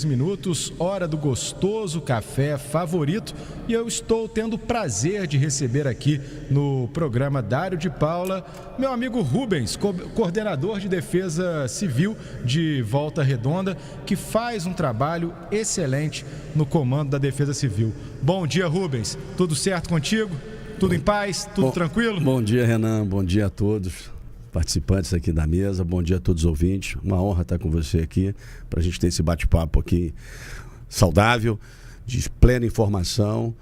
Minutos, hora do gostoso café favorito, e eu estou tendo o prazer de receber aqui no programa Dário de Paula meu amigo Rubens, coordenador de Defesa Civil de Volta Redonda, que faz um trabalho excelente no comando da Defesa Civil. Bom dia, Rubens, tudo certo contigo? Tudo em paz? Tudo tranquilo? Bom dia, Renan, bom dia a todos participantes aqui da mesa, bom dia a todos os ouvintes, uma honra estar com você aqui, para a gente ter esse bate-papo aqui saudável, de plena informação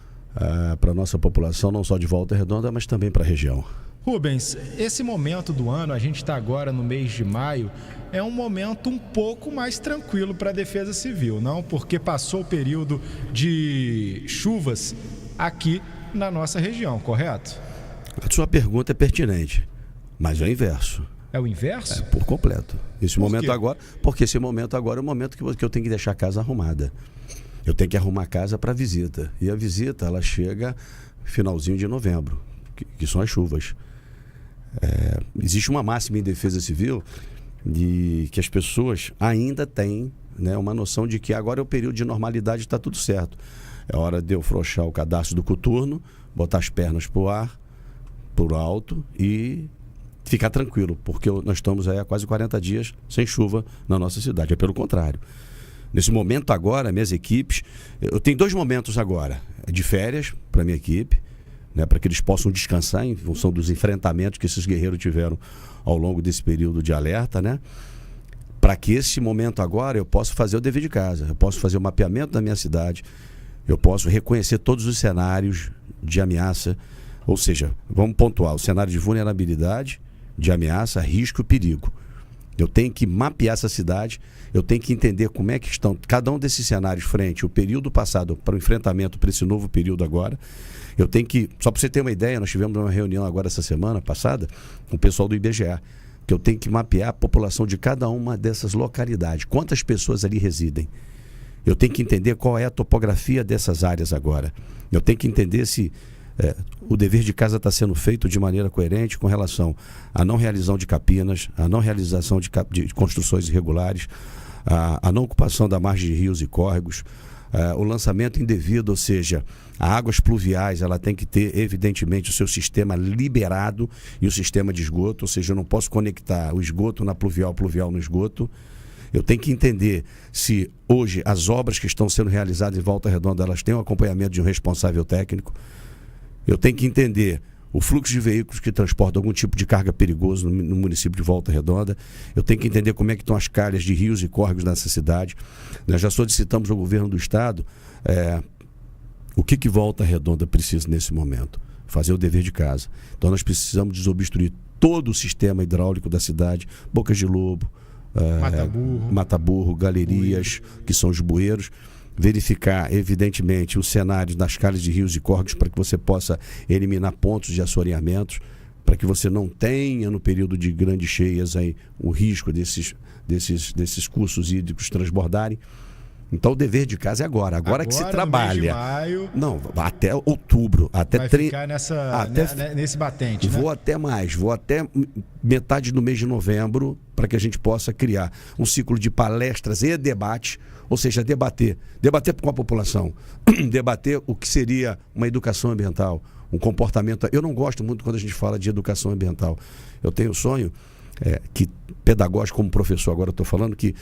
para a nossa população, não só de Volta Redonda, mas também para a região. Rubens, esse momento do ano, a gente está agora no mês de maio, é um momento um pouco mais tranquilo para a Defesa Civil, não? Porque passou o período de chuvas aqui na nossa região, correto? A sua pergunta é pertinente. Mas é o inverso. É o inverso? É, por completo. Porque esse momento agora é o momento que eu tenho que deixar a casa arrumada. Eu tenho que arrumar a casa para visita. E a visita, ela chega finalzinho de novembro, que são as chuvas. Existe uma máxima em Defesa Civil de que as pessoas ainda têm, né, uma noção de que agora é o período de normalidade e está tudo certo. É hora de eu afrouxar o cadastro do coturno, botar as pernas para o ar, por alto e ficar tranquilo, porque nós estamos aí há quase 40 dias sem chuva na nossa cidade. É pelo contrário. Nesse momento agora, minhas equipes... Eu tenho 2 momentos agora de férias para minha equipe, né, para que eles possam descansar em função dos enfrentamentos que esses guerreiros tiveram ao longo desse período de alerta, né? Para que esse momento agora eu possa fazer o dever de casa, eu posso fazer o mapeamento da minha cidade, eu posso reconhecer todos os cenários de ameaça, ou seja, vamos pontuar o cenário de vulnerabilidade, de ameaça, risco e perigo. Eu tenho que mapear essa cidade, eu tenho que entender como é que estão cada um desses cenários frente ao período passado para o enfrentamento para esse novo período agora. Eu tenho que, só para você ter uma ideia, nós tivemos uma reunião agora essa semana passada com o pessoal do IBGE, que eu tenho que mapear a população de cada uma dessas localidades, quantas pessoas ali residem. Eu tenho que entender qual é a topografia dessas áreas agora. Eu tenho que entender se o dever de casa está sendo feito de maneira coerente com relação à não realização de capinas, à não realização de construções irregulares, à não ocupação da margem de rios e córregos, o lançamento indevido, ou seja, as águas pluviais, ela tem que ter, evidentemente, o seu sistema liberado e o sistema de esgoto, ou seja, eu não posso conectar o esgoto na pluvial, pluvial no esgoto. Eu tenho que entender se hoje as obras que estão sendo realizadas em Volta Redonda, elas têm o acompanhamento de um responsável técnico. Eu tenho que entender o fluxo de veículos que transportam algum tipo de carga perigoso no município de Volta Redonda. Eu tenho que entender como é que estão as calhas de rios e córregos nessa cidade. Nós já solicitamos ao governo do estado o que Volta Redonda precisa nesse momento. Fazer o dever de casa. Então nós precisamos desobstruir todo o sistema hidráulico da cidade, Bocas de Lobo, Mataburro, galerias, que são os bueiros. Verificar, evidentemente, os cenários das calhas de rios e córregos para que você possa eliminar pontos de assoreamentos, para que você não tenha, no período de grandes cheias, aí, o risco desses cursos hídricos transbordarem. Então o dever de casa é agora que se trabalha. Mês de maio, não, até outubro, até vai ficar nesse batente, né? Vou até metade do mês de novembro, para que a gente possa criar um ciclo de palestras e debates, ou seja, debater com a população, debater o que seria uma educação ambiental, um comportamento. Eu não gosto muito quando a gente fala de educação ambiental. Eu tenho o sonho que pedagógico, como professor agora estou falando, que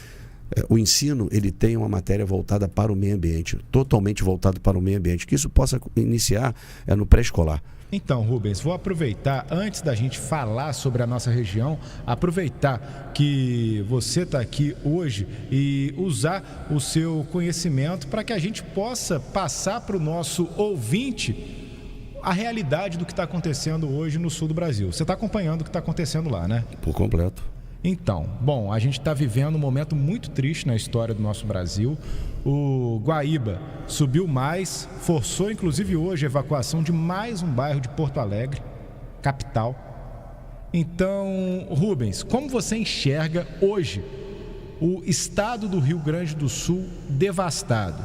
o ensino, ele tem uma matéria voltada para o meio ambiente, totalmente voltado para o meio ambiente, que isso possa iniciar no pré-escolar. Então, Rubens, vou aproveitar, antes da gente falar sobre a nossa região, aproveitar que você está aqui hoje e usar o seu conhecimento para que a gente possa passar para o nosso ouvinte a realidade do que está acontecendo hoje no sul do Brasil. Você está acompanhando o que está acontecendo lá, né? Por completo. Então, bom, a gente está vivendo um momento muito triste na história do nosso Brasil. O Guaíba subiu mais, forçou inclusive hoje a evacuação de mais um bairro de Porto Alegre, capital. Então, Rubens, como você enxerga hoje o estado do Rio Grande do Sul devastado?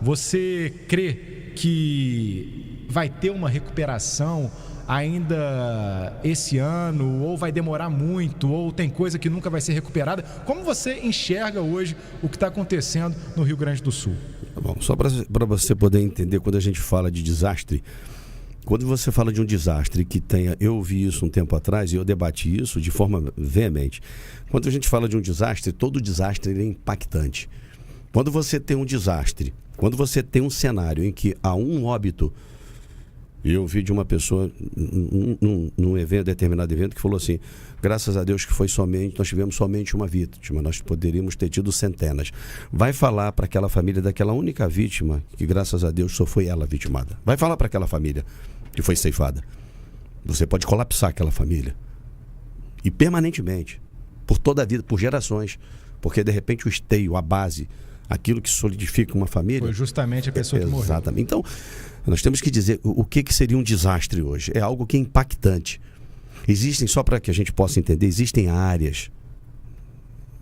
Você crê que vai ter uma recuperação ainda esse ano, ou vai demorar muito, ou tem coisa que nunca vai ser recuperada? Como você enxerga hoje o que está acontecendo no Rio Grande do Sul? Bom, só para você poder entender, quando a gente fala de desastre, quando você fala de um desastre que tenha... Eu ouvi isso um tempo atrás e eu debati isso de forma veemente. Quando a gente fala de um desastre, todo desastre ele é impactante. Quando você tem um desastre, quando você tem um cenário em que há um óbito... Eu ouvi de uma pessoa num evento, determinado evento, que falou assim: graças a Deus que nós tivemos somente uma vítima, nós poderíamos ter tido centenas. Vai falar para aquela família daquela única vítima, que graças a Deus só foi ela vitimada. Vai falar para aquela família que foi ceifada. Você pode colapsar aquela família. E permanentemente, por toda a vida, por gerações. Porque de repente o esteio, a base, aquilo que solidifica uma família... Foi justamente a pessoa que morreu. Exatamente. Então, nós temos que dizer o que seria um desastre hoje. É algo que é impactante. Existem, só para que a gente possa entender, existem áreas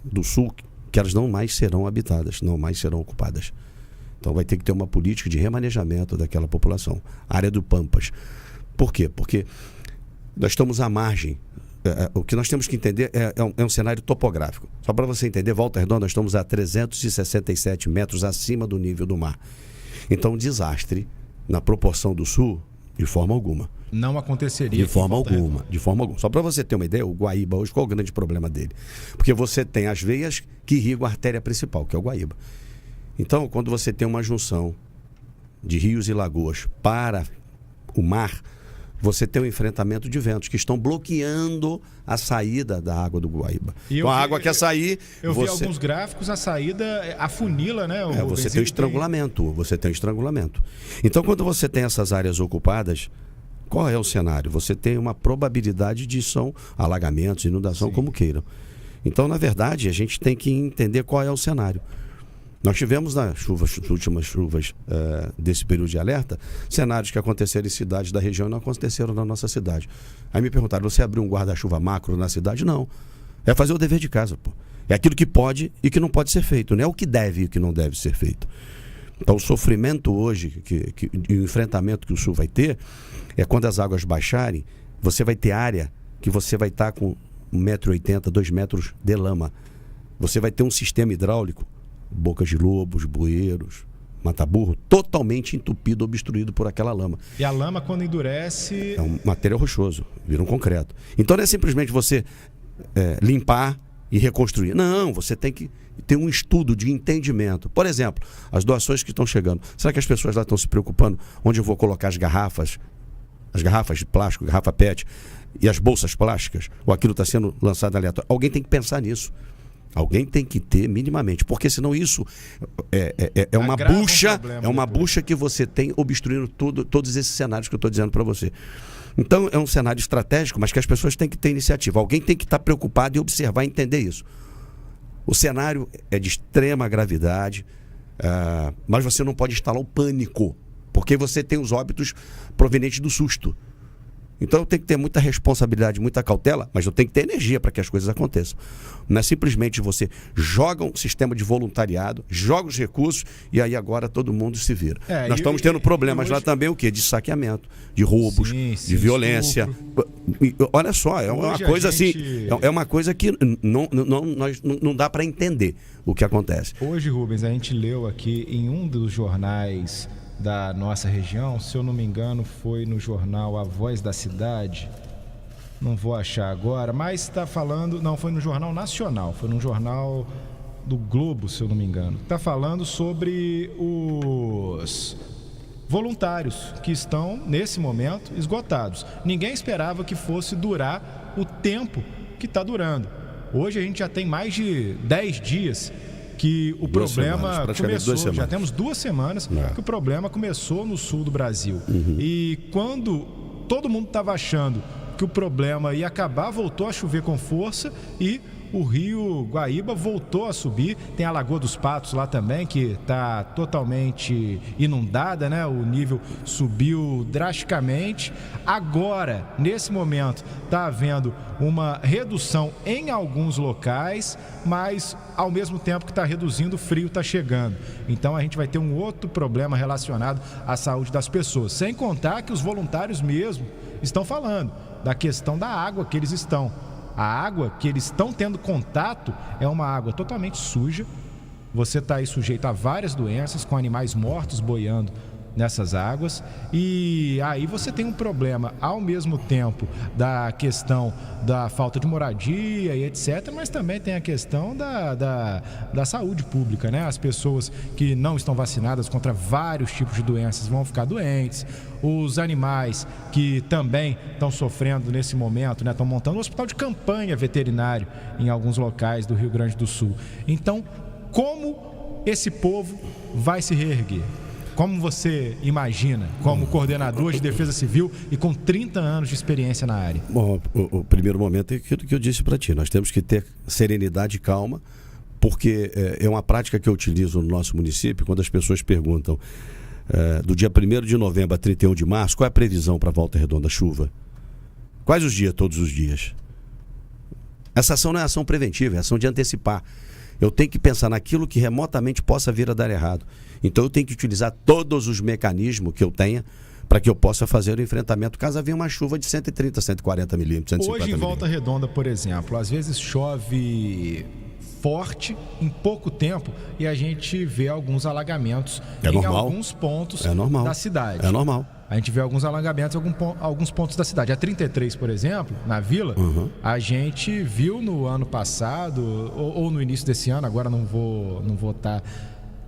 do sul que elas não mais serão habitadas, não mais serão ocupadas. Então vai ter que ter uma política de remanejamento daquela população. A área do Pampas. Por quê? Porque nós estamos à margem. O que nós temos que entender é um cenário topográfico. Só para você entender, Volta Redonda, nós estamos a 367 metros acima do nível do mar. Então, desastre na proporção do sul, de forma alguma. Não aconteceria. De forma alguma. Só para você ter uma ideia, o Guaíba hoje, qual é o grande problema dele? Porque você tem as veias que irrigam a artéria principal, que é o Guaíba. Então, quando você tem uma junção de rios e lagoas para o mar, você tem um enfrentamento de ventos que estão bloqueando a saída da água do Guaíba. Então, a água quer sair... Eu vi alguns gráficos, a saída afunila, né? Você tem um estrangulamento. Então, quando você tem essas áreas ocupadas, qual é o cenário? Você tem uma probabilidade de alagamentos, inundação, como queiram. Então, na verdade, a gente tem que entender qual é o cenário. Nós tivemos nas últimas chuvas desse período de alerta, cenários que aconteceram em cidades da região e não aconteceram na nossa cidade. Aí me perguntaram, você abriu um guarda-chuva macro na cidade? Não. É fazer o dever de casa, pô. É aquilo que pode e que não pode ser feito. Não é o que deve e o que não deve ser feito. Então o sofrimento hoje, e o enfrentamento que o sul vai ter, é quando as águas baixarem, você vai ter área que você vai estar com 1,80 m, 2 metros de lama. Você vai ter um sistema hidráulico, Bocas de Lobos, Bueiros, Mataburro, totalmente entupido, obstruído por aquela lama. E a lama, quando endurece... É um material rochoso, vira um concreto. Então não é simplesmente você limpar e reconstruir. Não, você tem que ter um estudo de entendimento. Por exemplo, as doações que estão chegando. Será que as pessoas lá estão se preocupando onde eu vou colocar as garrafas de plástico, garrafa PET e as bolsas plásticas? Ou aquilo está sendo lançado aleatório? Alguém tem que pensar nisso. Alguém tem que ter minimamente, porque senão isso é uma bucha, bucha que você tem obstruindo todos esses cenários que eu estou dizendo para você. Então é um cenário estratégico, mas que as pessoas têm que ter iniciativa. Alguém tem que estar preocupado e observar e entender isso. O cenário é de extrema gravidade, mas você não pode instalar o pânico, porque você tem os óbitos provenientes do susto. Então eu tenho que ter muita responsabilidade, muita cautela, mas eu tenho que ter energia para que as coisas aconteçam. Não é simplesmente você joga um sistema de voluntariado, joga os recursos e aí agora todo mundo se vira. Nós estamos tendo problemas lá também, o quê? De saqueamento, de roubos, de violência. Olha só, é uma coisa assim, é uma coisa que não dá para entender o que acontece. Hoje, Rubens, a gente leu aqui em um dos jornais da nossa região, se eu não me engano, foi no jornal A Voz da Cidade, não vou achar agora, mas está falando, não, foi no Jornal Nacional, foi no jornal do Globo, se eu não me engano, está falando sobre os voluntários que estão, nesse momento, esgotados. Ninguém esperava que fosse durar o tempo que está durando. Hoje a gente já tem mais de 10 dias que o problema começou, já temos 2 semanas que o problema começou no sul do Brasil. E quando todo mundo estava achando que o problema ia acabar, voltou a chover com força e o rio Guaíba voltou a subir. Tem a Lagoa dos Patos lá também, que está totalmente inundada, né? O nível subiu drasticamente. Agora, nesse momento, está havendo uma redução em alguns locais, mas ao mesmo tempo que está reduzindo, o frio está chegando. Então a gente vai ter um outro problema relacionado à saúde das pessoas. Sem contar que os voluntários mesmo, estão falando, da questão da água que eles estão. A água que eles estão tendo contato é uma água totalmente suja. Você está aí sujeito a várias doenças, com animais mortos boiando nessas águas, e aí você tem um problema ao mesmo tempo da questão da falta de moradia e etc, mas também tem a questão da saúde pública, né? As pessoas que não estão vacinadas contra vários tipos de doenças vão ficar doentes, os animais que também estão sofrendo nesse momento, né? Estão montando um hospital de campanha veterinário em alguns locais do Rio Grande do Sul. Então, como esse povo vai se reerguer? Como você imagina, como coordenador de defesa civil e com 30 anos de experiência na área? Bom, o primeiro momento é aquilo que eu disse para ti. Nós temos que ter serenidade e calma, porque é uma prática que eu utilizo no nosso município, quando as pessoas perguntam do dia 1º de novembro a 31 de março, qual é a previsão para Volta Redonda chuva? Quais os dias, todos os dias? Essa ação não é ação preventiva, é ação de antecipar. Eu tenho que pensar naquilo que remotamente possa vir a dar errado. Então eu tenho que utilizar todos os mecanismos que eu tenha para que eu possa fazer o enfrentamento caso havia uma chuva de 130, 140 milímetros, 150 milímetros. Hoje em Volta Redonda, por exemplo, às vezes chove forte em pouco tempo e a gente vê alguns alagamentos em alguns pontos da cidade. É normal. A gente vê alguns alagamentos em alguns pontos da cidade. A 33, por exemplo, na Vila, a gente viu no ano passado, ou no início desse ano, agora não vou estar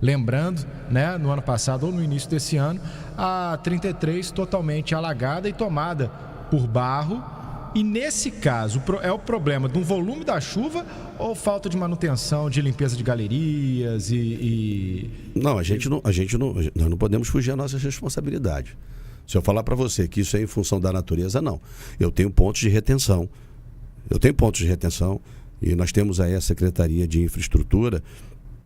lembrando, né? No ano passado ou no início desse ano, a 33 totalmente alagada e tomada por barro. E nesse caso, é o problema de um volume da chuva ou falta de manutenção, de limpeza de galerias Não, nós não podemos fugir à nossa responsabilidade. Se eu falar para você que isso é em função da natureza, não. Eu tenho pontos de retenção. E nós temos aí a Secretaria de Infraestrutura.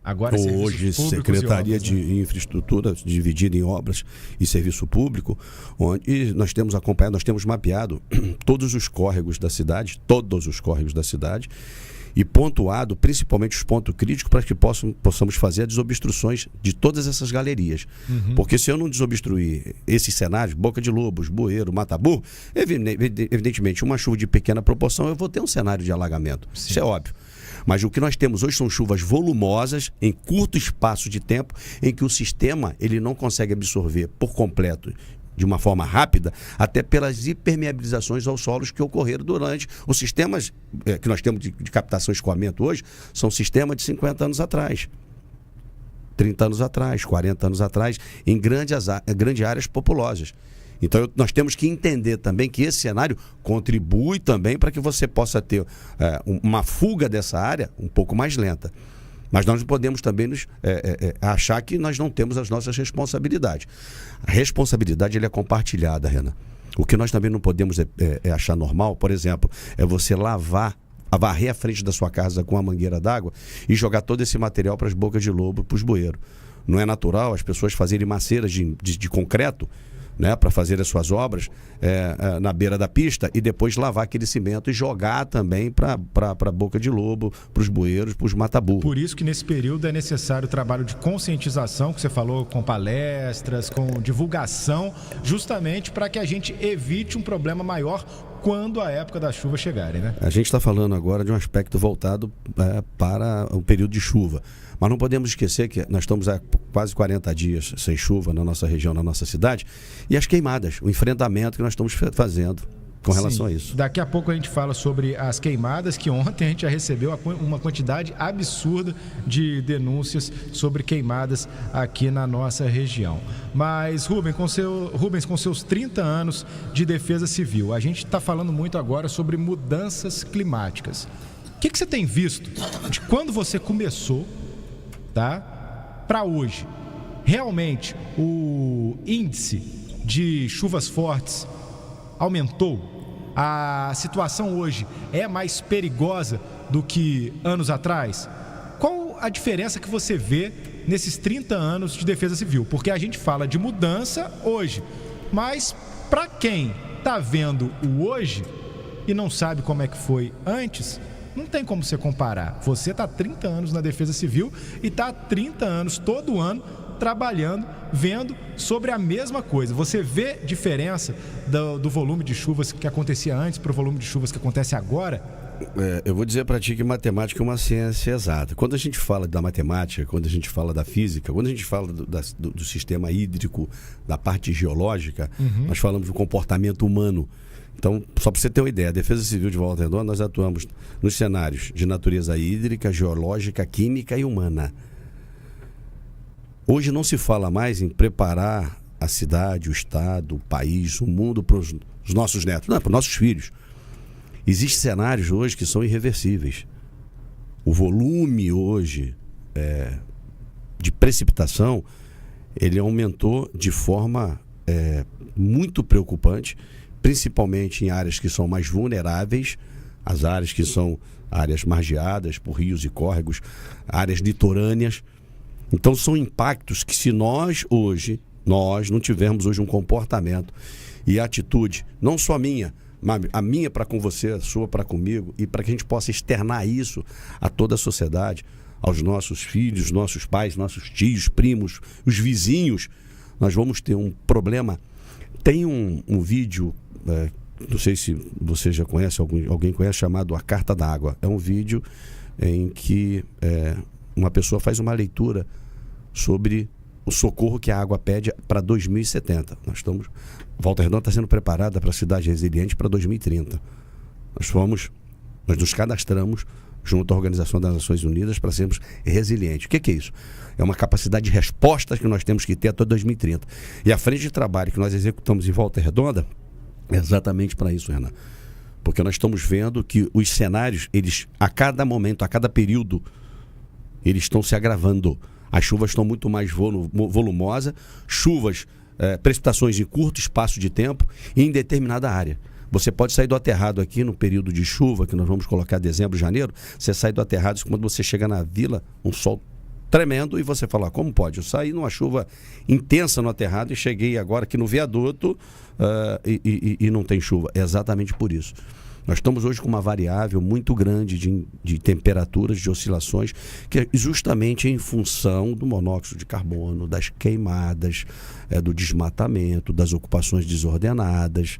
Agora, hoje, Secretaria de Infraestrutura, dividida em obras e serviço público, onde nós temos acompanhado, nós temos mapeado todos os córregos da cidade, e pontuado principalmente os pontos críticos para que possamos fazer as desobstruções de todas essas galerias. Porque se eu não desobstruir esses cenários, Boca de Lobos, Bueiro, Mataburro, evidentemente uma chuva de pequena proporção eu vou ter um cenário de alagamento. Sim. Isso é óbvio. Mas o que nós temos hoje são chuvas volumosas em curto espaço de tempo em que o sistema ele não consegue absorver por completo de uma forma rápida, até pelas hipermeabilizações aos solos que ocorreram durante os sistemas que nós temos de captação e escoamento hoje, são sistemas de 50 anos atrás, 30 anos atrás, 40 anos atrás, em grandes áreas populosas. Então nós temos que entender também que esse cenário contribui também para que você possa ter uma fuga dessa área um pouco mais lenta. Mas nós não podemos também achar que nós não temos as nossas responsabilidades. A responsabilidade é compartilhada, Renan. O que nós também não podemos achar normal, por exemplo, é você varrer a frente da sua casa com uma mangueira d'água e jogar todo esse material para as bocas de lobo, para os bueiros. Não é natural as pessoas fazerem maceiras de concreto, né, para fazer as suas obras na beira da pista e depois lavar aquele cimento e jogar também para a boca de lobo, para os bueiros, para os mataburros. Por isso que nesse período é necessário o trabalho de conscientização, que você falou, com palestras, com divulgação, justamente para que a gente evite um problema maior quando a época da chuva chegarem, né? A gente está falando agora de um aspecto voltado para o período de chuva. Mas não podemos esquecer que nós estamos há quase 40 dias sem chuva na nossa região, na nossa cidade, e as queimadas, o enfrentamento que nós estamos fazendo com relação a isso. Daqui a pouco a gente fala sobre as queimadas, que ontem a gente já recebeu uma quantidade absurda de denúncias sobre queimadas aqui na nossa região. Mas, Rubens, com seus 30 anos de defesa civil, a gente está falando muito agora sobre mudanças climáticas. O que você tem visto de quando você começou, tá, para hoje? Realmente o índice de chuvas fortes aumentou? A situação hoje é mais perigosa do que anos atrás? Qual a diferença que você vê nesses 30 anos de defesa civil? Porque a gente fala de mudança hoje, mas para quem está vendo o hoje e não sabe como é que foi antes, não tem como você comparar. Você está há 30 anos na defesa civil e está há 30 anos, todo ano, trabalhando, vendo sobre a mesma coisa. Você vê diferença do volume de chuvas que acontecia antes para o volume de chuvas que acontece agora? Eu vou dizer para ti que matemática é uma ciência exata. Quando a gente fala da matemática, quando a gente fala da física, quando a gente fala do sistema hídrico, da parte geológica, nós falamos do comportamento humano. Então, só para você ter uma ideia, a Defesa Civil de Volta Redonda, nós atuamos nos cenários de natureza hídrica, geológica, química e humana. Hoje não se fala mais em preparar a cidade, o estado, o país, o mundo para os nossos netos, não, para os nossos filhos. Existem cenários hoje que são irreversíveis. O volume hoje de precipitação, ele aumentou de forma muito preocupante, principalmente em áreas que são mais vulneráveis, as áreas que são áreas margeadas por rios e córregos, áreas litorâneas. Então são impactos que, se nós não tivermos hoje um comportamento e atitude, não só minha, mas a minha para com você, a sua para comigo, e para que a gente possa externar isso a toda a sociedade, aos nossos filhos, nossos pais, nossos tios, primos, os vizinhos, nós vamos ter um problema. Tem um vídeo, não sei se você já conhece, alguém conhece, chamado A Carta d'Água. É um vídeo em que uma pessoa faz uma leitura sobre o socorro que a água pede para 2070. Volta Redonda está sendo preparada para a cidade resiliente para 2030. Nós nos cadastramos junto à Organização das Nações Unidas para sermos resilientes. O que é isso? É uma capacidade de resposta que nós temos que ter até 2030. E a frente de trabalho que nós executamos em Volta Redonda é exatamente para isso, Renan. Porque nós estamos vendo que os cenários, eles, a cada momento, a cada período, eles estão se agravando. As chuvas estão muito mais volumosas, precipitações em curto espaço de tempo e em determinada área. Você pode sair do aterrado aqui no período de chuva, que nós vamos colocar dezembro, janeiro, você sai do aterrado, quando você chega na vila, um sol tremendo, e você fala, como pode? Eu saí numa chuva intensa no aterrado e cheguei agora aqui no viaduto e não tem chuva. É exatamente por isso. Nós estamos hoje com uma variável muito grande de temperaturas, de oscilações, que é justamente em função do monóxido de carbono, das queimadas, do desmatamento, das ocupações desordenadas,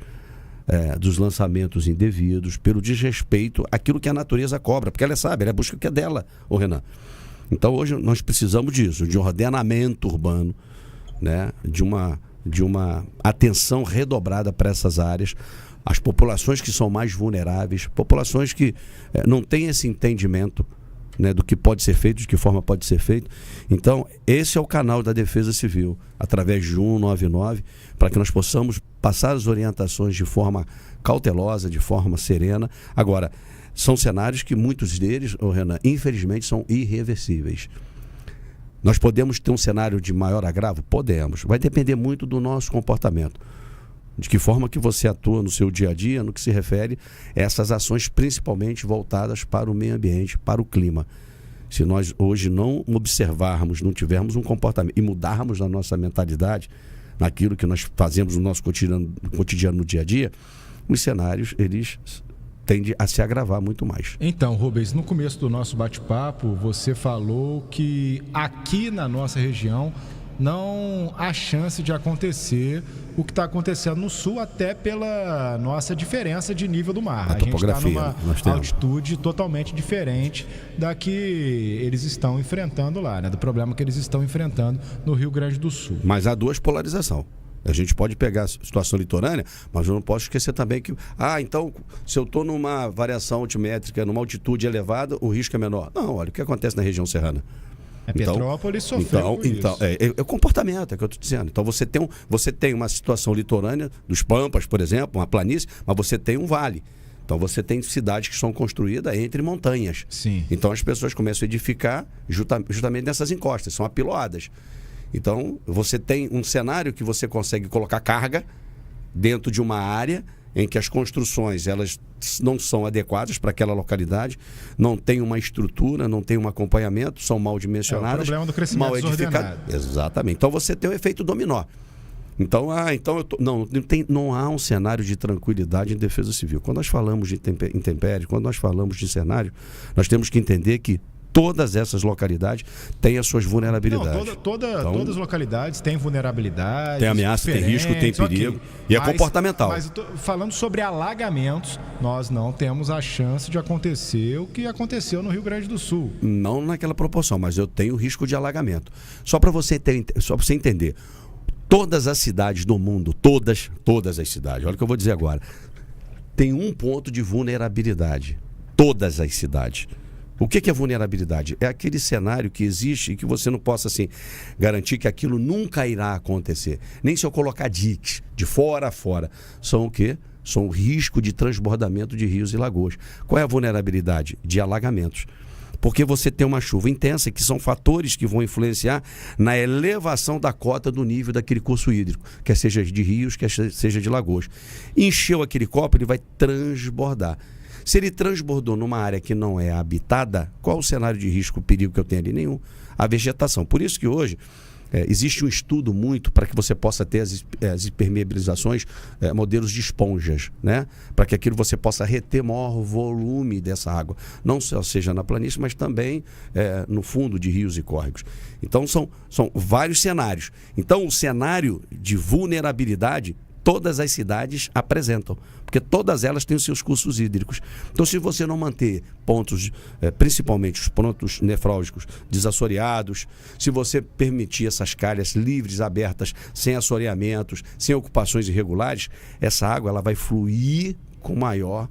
dos lançamentos indevidos, pelo desrespeito àquilo que a natureza cobra, porque ela sabe, ela busca o que é dela, Renan. Então hoje nós precisamos disso, de um ordenamento urbano, né? de uma atenção redobrada para essas áreas, as populações que são mais vulneráveis, populações que não têm esse entendimento, né, do que pode ser feito, de que forma pode ser feito. Então, esse é o canal da Defesa Civil, através de 199, para que nós possamos passar as orientações de forma cautelosa, de forma serena. Agora, são cenários que muitos deles, Renan, infelizmente, são irreversíveis. Nós podemos ter um cenário de maior agravo? Podemos. Vai depender muito do nosso comportamento. De que forma que você atua no seu dia a dia, no que se refere a essas ações principalmente voltadas para o meio ambiente, para o clima. Se nós hoje não observarmos, não tivermos um comportamento e mudarmos a nossa mentalidade naquilo que nós fazemos no nosso cotidiano no dia a dia, os cenários, eles tendem a se agravar muito mais. Então, Rubens, no começo do nosso bate-papo, você falou que aqui na nossa região não há chance de acontecer o que está acontecendo no sul, até pela nossa diferença de nível do mar. A topografia, gente está numa altitude totalmente diferente da que eles estão enfrentando lá, né? Do problema que eles estão enfrentando no Rio Grande do Sul. Mas há duas polarizações. A gente pode pegar a situação litorânea, mas eu não posso esquecer também que, então, se eu estou numa variação altimétrica, numa altitude elevada, o risco é menor. Não, olha o que acontece na região serrana. Petrópolis sofreu isso. É o comportamento, é o que eu estou dizendo. Então você tem uma situação litorânea, dos Pampas, por exemplo, uma planície, mas você tem um vale. Então você tem cidades que são construídas entre montanhas. Sim. Então as pessoas começam a edificar justamente nessas encostas, são apiloadas. Então você tem um cenário que você consegue colocar carga dentro de uma área em que as construções elas não são adequadas para aquela localidade, não tem uma estrutura, não tem um acompanhamento, são mal dimensionadas, o problema do crescimento mal edificadas. Exatamente. Então você tem o efeito dominó. Então, não há um cenário de tranquilidade em defesa civil. Quando nós falamos de intempéries, quando nós falamos de cenário, nós temos que entender que Todas essas localidades têm as suas vulnerabilidades. Não, todas as localidades têm vulnerabilidade. Tem ameaça, tem risco, tem perigo. Okay. E é comportamental. Mas falando sobre alagamentos, nós não temos a chance de acontecer o que aconteceu no Rio Grande do Sul. Não naquela proporção, mas eu tenho risco de alagamento. Só para você entender, todas as cidades do mundo, todas as cidades, olha o que eu vou dizer agora, tem um ponto de vulnerabilidade. Todas as cidades. O que é vulnerabilidade? É aquele cenário que existe e que você não possa assim, garantir que aquilo nunca irá acontecer. Nem se eu colocar diques de fora a fora. São o quê? São o risco de transbordamento de rios e lagoas. Qual é a vulnerabilidade? De alagamentos. Porque você tem uma chuva intensa, que são fatores que vão influenciar na elevação da cota do nível daquele curso hídrico, quer seja de rios, quer seja de lagoas. Encheu aquele copo, ele vai transbordar. Se ele transbordou numa área que não é habitada, qual o cenário de risco, perigo que eu tenho ali? Nenhum. A vegetação. Por isso que hoje existe um estudo muito para que você possa ter as impermeabilizações, modelos de esponjas, né? Para que aquilo você possa reter maior volume dessa água. Não só seja na planície, mas também no fundo de rios e córregos. Então são vários cenários. Então o cenário de vulnerabilidade todas as cidades apresentam, porque todas elas têm os seus cursos hídricos. Então, se você não manter pontos, principalmente os pontos nefrálgicos desassoreados, se você permitir essas calhas livres, abertas, sem assoreamentos, sem ocupações irregulares, essa água ela vai fluir com maior,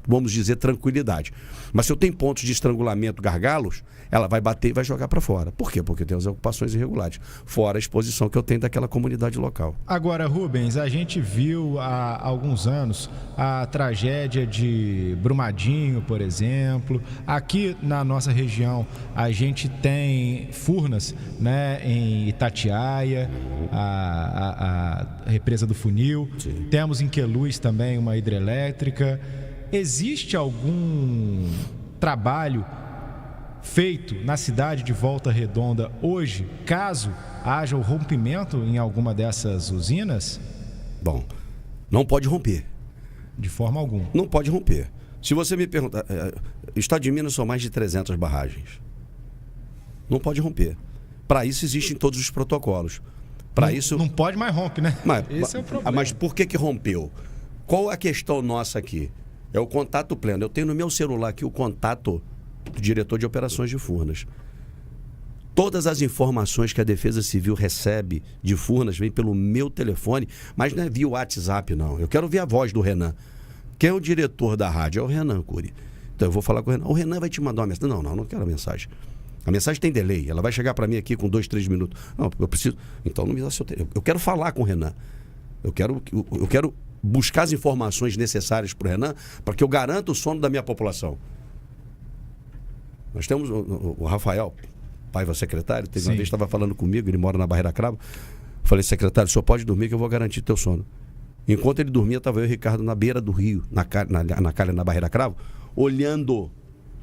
vamos dizer, tranquilidade. Mas se eu tenho pontos de estrangulamento, gargalos, ela vai bater e vai jogar para fora. Por quê? Porque tem as ocupações irregulares, fora a exposição que eu tenho daquela comunidade local. Agora, Rubens, a gente viu há alguns anos a tragédia de Brumadinho, por exemplo. Aqui na nossa região, a gente tem Furnas, né, em Itatiaia, a represa do Funil. Sim. Temos em Queluz também uma hidrelétrica. Existe algum trabalho feito na cidade de Volta Redonda hoje, caso haja o rompimento em alguma dessas usinas? Bom, não pode romper. De forma alguma. Não pode romper. Se você me perguntar, o estado de Minas são mais de 300 barragens. Não pode romper. Para isso existem todos os protocolos. Para isso não pode mais romper, né? Esse é o problema. Mas por que rompeu? Qual é a questão nossa aqui? É o contato pleno. Eu tenho no meu celular aqui o contato do diretor de operações de Furnas. Todas as informações que a Defesa Civil recebe de Furnas vêm pelo meu telefone, mas não é via WhatsApp, não. Eu quero ver a voz do Renan. Quem é o diretor da rádio? É o Renan Cury. Então eu vou falar com o Renan. O Renan vai te mandar uma mensagem. Não quero a mensagem. A mensagem tem delay. Ela vai chegar para mim aqui com 2, 3 minutos. Não, eu preciso... Então não me dá seu telefone. Eu quero falar com o Renan. Eu quero buscar as informações necessárias para o Renan, para que eu garanta o sono da minha população. Nós temos o Rafael, Paiva secretário, teve uma vez estava falando comigo, ele mora na Barreira Cravo. Falei, secretário, o senhor pode dormir que eu vou garantir teu sono. Enquanto ele dormia, estava eu e o Ricardo na beira do rio, na calha na Barreira Cravo, olhando.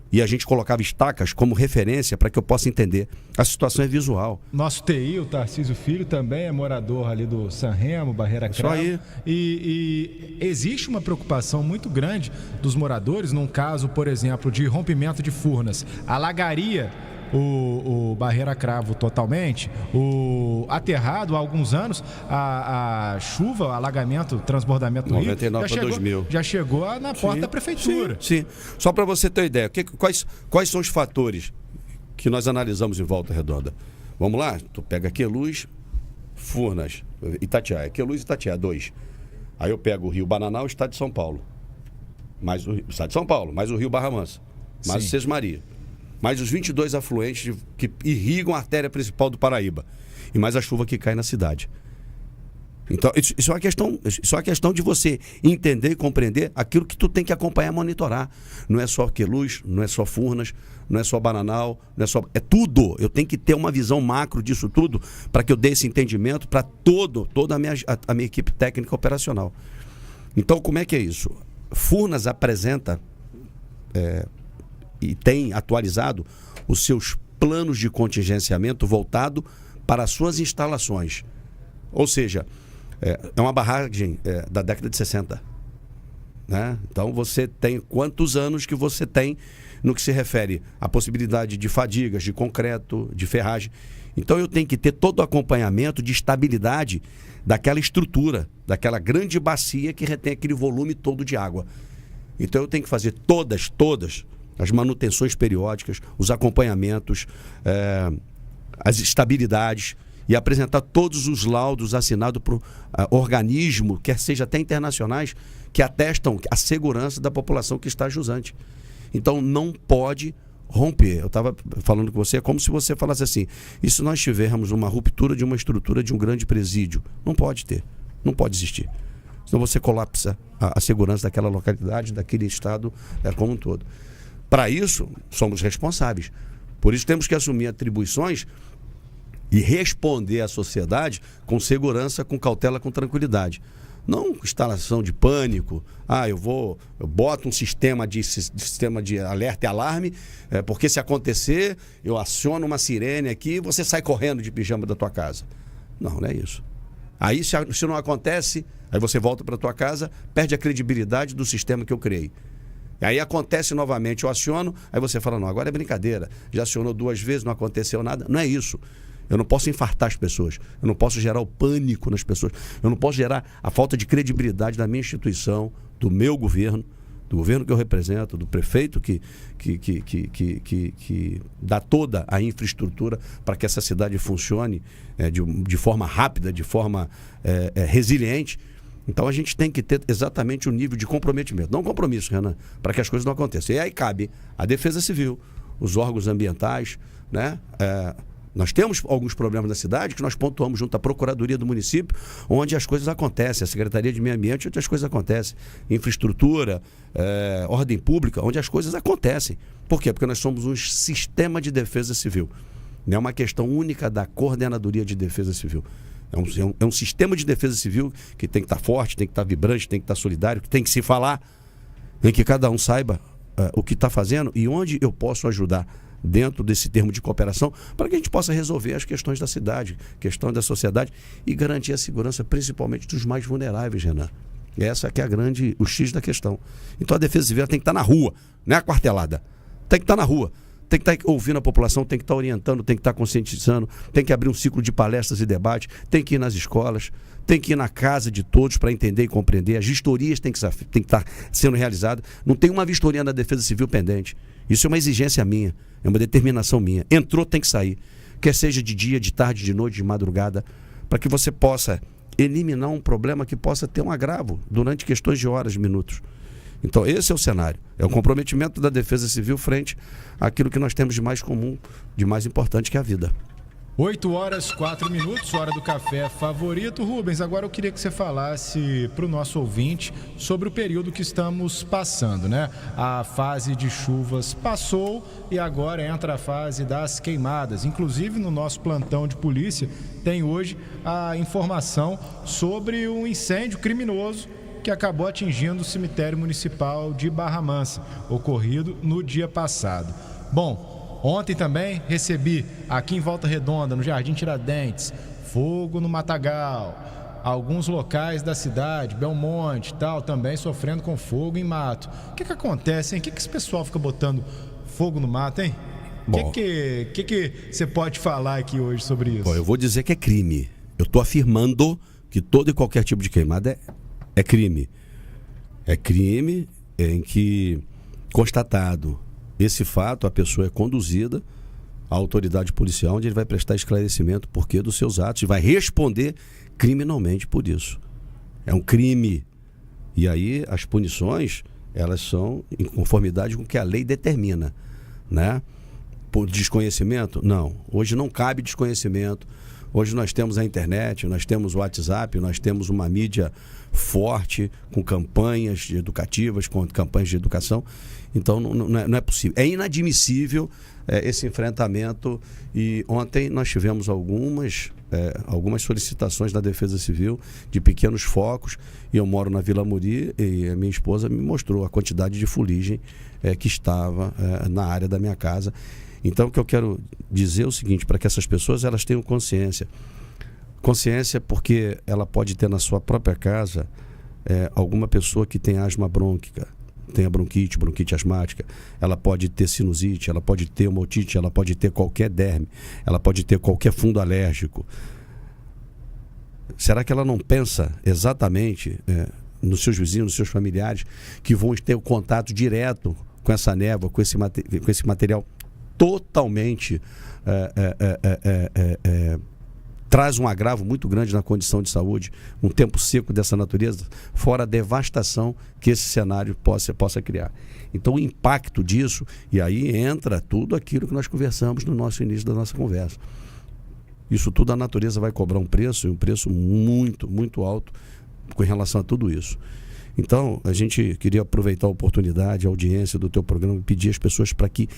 E a gente colocava estacas como referência para que eu possa entender. A situação é visual. Nosso TI, o Tarcísio Filho, também é morador ali do Sanremo, Barreira Cravo. Isso aí. E existe uma preocupação muito grande dos moradores, num caso, por exemplo, de rompimento de Furnas. Alagaria o Barreira Cravo totalmente. O aterrado há alguns anos, a chuva, o alagamento, transbordamento do 99 para 2000. Já chegou na porta da prefeitura. Sim. Só para você ter ideia, quais são os fatores que nós analisamos em Volta Redonda? Vamos lá? Tu pega Queluz, Furnas, Itatiaia. Queluz e Itatiaia, 2. Aí eu pego o Rio Bananal, o estado de São Paulo. Mais o estado de São Paulo, mais o Rio Barra Mansa, mais o Sesmaria. Mais os 22 afluentes que irrigam a artéria principal do Paraíba. E mais a chuva que cai na cidade. Então, isso é uma questão de você entender e compreender aquilo que tu tem que acompanhar e monitorar. Não é só Queluz, não é só Furnas, não é só Bananal, não é só... É tudo. Eu tenho que ter uma visão macro disso tudo para que eu dê esse entendimento para toda a minha equipe técnica operacional. Então, como é que é isso? Furnas apresenta... e tem atualizado os seus planos de contingenciamento voltado para as suas instalações. Ou seja, é uma barragem da década de 60. né? Então você tem quantos anos que você tem no que se refere à possibilidade de fadigas, de concreto, de ferragem. Então eu tenho que ter todo o acompanhamento de estabilidade daquela estrutura, daquela grande bacia que retém aquele volume todo de água. Então eu tenho que fazer todas as manutenções periódicas, os acompanhamentos, as estabilidades e apresentar todos os laudos assinados por organismos, quer seja até internacionais, que atestam a segurança da população que está jusante. Então não pode romper. Eu estava falando com você, é como se você falasse assim, e se nós tivermos uma ruptura de uma estrutura de um grande presídio? Não pode ter, não pode existir. Senão você colapsa a segurança daquela localidade, daquele estado como um todo. Para isso, somos responsáveis. Por isso temos que assumir atribuições e responder à sociedade com segurança, com cautela, com tranquilidade. Não instalação de pânico. Eu boto um sistema de alerta e alarme, porque se acontecer, eu aciono uma sirene aqui e você sai correndo de pijama da tua casa. Não é isso. Aí, se não acontece, aí você volta para a tua casa, perde a credibilidade do sistema que eu criei. E aí acontece novamente, eu aciono, aí você fala, não, agora é brincadeira. Já acionou 2 vezes, não aconteceu nada. Não é isso. Eu não posso infartar as pessoas, eu não posso gerar o pânico nas pessoas, eu não posso gerar a falta de credibilidade da minha instituição, do meu governo, do governo que eu represento, do prefeito que dá toda a infraestrutura para que essa cidade funcione de forma rápida, de forma resiliente. Então a gente tem que ter exatamente o nível de comprometimento, não compromisso, Renan, para que as coisas não aconteçam. E aí cabe a Defesa Civil, os órgãos ambientais, né? Nós temos alguns problemas na cidade que nós pontuamos junto à Procuradoria do município, onde as coisas acontecem, a Secretaria de Meio Ambiente, onde as coisas acontecem, infraestrutura, ordem pública, onde as coisas acontecem. Por quê? Porque nós somos um sistema de defesa civil. Não é uma questão única da Coordenadoria de Defesa Civil. É um sistema de defesa civil que tem que estar forte, tem que estar vibrante, tem que estar solidário, que tem que se falar, em que cada um saiba o que está fazendo e onde eu posso ajudar dentro desse termo de cooperação, para que a gente possa resolver as questões da cidade, questões da sociedade e garantir a segurança principalmente dos mais vulneráveis, Renan. Essa que é o X da questão. Então a Defesa Civil tem que estar na rua, não é aquartelada. Tem que estar na rua, tem que estar ouvindo a população, tem que estar orientando, tem que estar conscientizando, tem que abrir um ciclo de palestras e debates, tem que ir nas escolas, tem que ir na casa de todos para entender e compreender. As vistorias têm que estar sendo realizadas. Não tem uma vistoria na Defesa Civil pendente. Isso é uma exigência minha, é uma determinação minha. Entrou, tem que sair. Quer seja de dia, de tarde, de noite, de madrugada, para que você possa eliminar um problema que possa ter um agravo durante questões de horas, minutos. Então esse é o cenário. É o comprometimento da Defesa Civil frente àquilo que nós temos de mais comum, de mais importante, que é a vida. 8h04, hora do café favorito. Rubens, agora eu queria que você falasse para o nosso ouvinte sobre o período que estamos passando, né? A fase de chuvas passou e agora entra a fase das queimadas. Inclusive, no nosso plantão de polícia, tem hoje a informação sobre um incêndio criminoso que acabou atingindo o cemitério municipal de Barra Mansa, ocorrido no dia passado. Bom, ontem também recebi aqui em Volta Redonda, no Jardim Tiradentes, fogo no Matagal. Alguns locais da cidade, Belmonte e tal, também sofrendo com fogo em mato. O que acontece, hein? O que esse pessoal fica botando fogo no mato, hein? O que você pode falar aqui hoje sobre isso? Bom, eu vou dizer que é crime. Eu estou afirmando que todo e qualquer tipo de queimada é crime. É crime em que, constatado esse fato, a pessoa é conduzida à autoridade policial, onde ele vai prestar esclarecimento porquê dos seus atos e vai responder criminalmente por isso. É um crime. E aí as punições, elas são em conformidade com o que a lei determina, né? Por desconhecimento? Não. Hoje não cabe desconhecimento. Hoje nós temos a internet, nós temos o WhatsApp, nós temos uma mídia forte, com campanhas educativas, com campanhas de educação. Então não é possível. É inadmissível esse enfrentamento. E ontem nós tivemos algumas solicitações da Defesa Civil de pequenos focos. E eu moro na Vila Muri e a minha esposa me mostrou a quantidade de fuligem que estava na área da minha casa. Então o que eu quero dizer é o seguinte, para que essas pessoas elas tenham consciência porque ela pode ter na sua própria casa alguma pessoa que tem asma brônquica, tenha bronquite asmática, ela pode ter sinusite, ela pode ter uma otite, ela pode ter qualquer derme, ela pode ter qualquer fundo alérgico. Será que ela não pensa exatamente nos seus vizinhos, nos seus familiares, que vão ter o contato direto com essa névoa, com esse material totalmente traz um agravo muito grande na condição de saúde, um tempo seco dessa natureza, fora a devastação que esse cenário possa criar. Então o impacto disso, e aí entra tudo aquilo que nós conversamos no nosso início da nossa conversa. Isso tudo a natureza vai cobrar um preço, e um preço muito, muito alto com relação a tudo isso. Então, a gente queria aproveitar a oportunidade, a audiência do teu programa e pedir às pessoas para que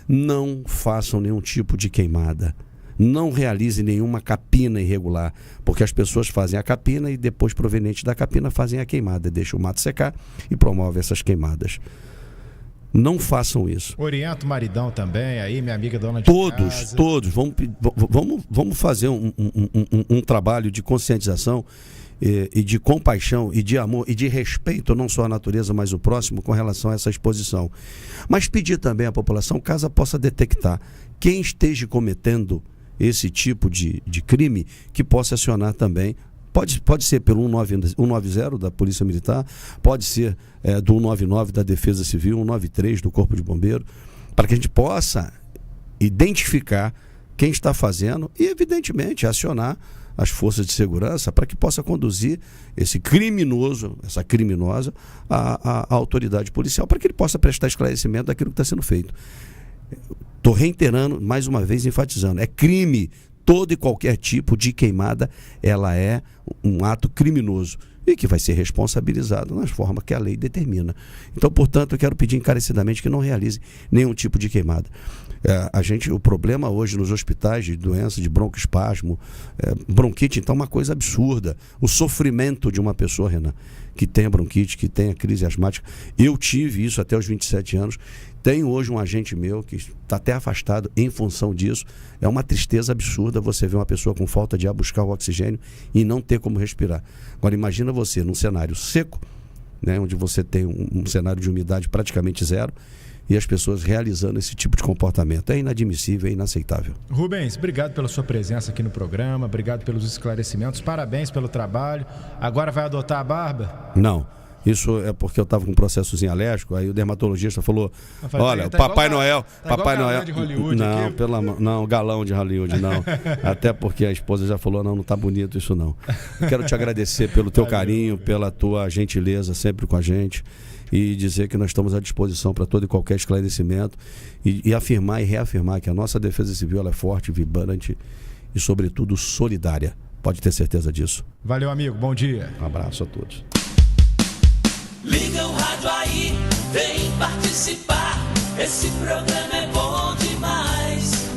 não façam nenhum tipo de queimada. Não realizem nenhuma capina irregular, porque as pessoas fazem a capina e depois, proveniente da capina, fazem a queimada, deixam o mato secar e promovem essas queimadas. Não façam isso. Orienta o maridão também, aí, minha amiga dona de casa. Todos. Vamos fazer um trabalho de conscientização e de compaixão e de amor e de respeito não só à natureza, mas o próximo com relação a essa exposição. Mas pedir também à população, caso possa detectar quem esteja cometendo esse tipo de crime, que possa acionar também. Pode ser pelo 190 da Polícia Militar, pode ser do 199 da Defesa Civil, 193 do Corpo de Bombeiro, para que a gente possa identificar quem está fazendo e, evidentemente, acionar as forças de segurança para que possa conduzir esse criminoso, essa criminosa, à autoridade policial, para que ele possa prestar esclarecimento daquilo que está sendo feito. Estou reiterando, mais uma vez enfatizando, é crime. Todo e qualquer tipo de queimada, ela é um ato criminoso e que vai ser responsabilizado nas formas que a lei determina. Então, portanto, eu quero pedir encarecidamente que não realize nenhum tipo de queimada. O problema hoje nos hospitais de doença de broncoespasmo, bronquite, então é uma coisa absurda. O sofrimento de uma pessoa, Renan, que tenha bronquite, que tenha crise asmática. Eu tive isso até os 27 anos. Tenho hoje um agente meu que está até afastado em função disso. É uma tristeza absurda você ver uma pessoa com falta de ar buscar o oxigênio e não ter como respirar. Agora imagina você num cenário seco, né, onde você tem um cenário de umidade praticamente zero, e as pessoas realizando esse tipo de comportamento. É inadmissível, é inaceitável. Rubens, obrigado pela sua presença aqui no programa, obrigado pelos esclarecimentos, parabéns pelo trabalho. Agora vai adotar a barba? Não. Isso é porque eu estava com um processozinho alérgico, aí o dermatologista falou, olha, o Papai Noel... Papai Noel... De Hollywood não, aqui. não, galão de Hollywood, não. Até porque a esposa já falou, não tá bonito isso não. Eu quero te agradecer pelo teu carinho, pela tua gentileza sempre com a gente, e dizer que nós estamos à disposição para todo e qualquer esclarecimento, e afirmar e reafirmar que a nossa Defesa Civil ela é forte, vibrante e, sobretudo, solidária. Pode ter certeza disso. Valeu, amigo. Bom dia. Um abraço a todos. Liga o rádio aí, vem participar. Esse programa é bom demais.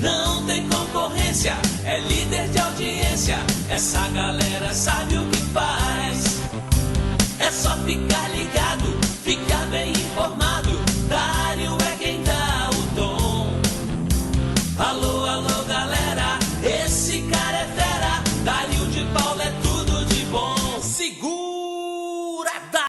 Não tem concorrência, é líder de audiência. Essa galera sabe o que faz. É só ficar ligado, ficar bem informado. Dário é quem dá o tom. Alô, alô, galera, esse cara é fera. Dário de Paula é tudo.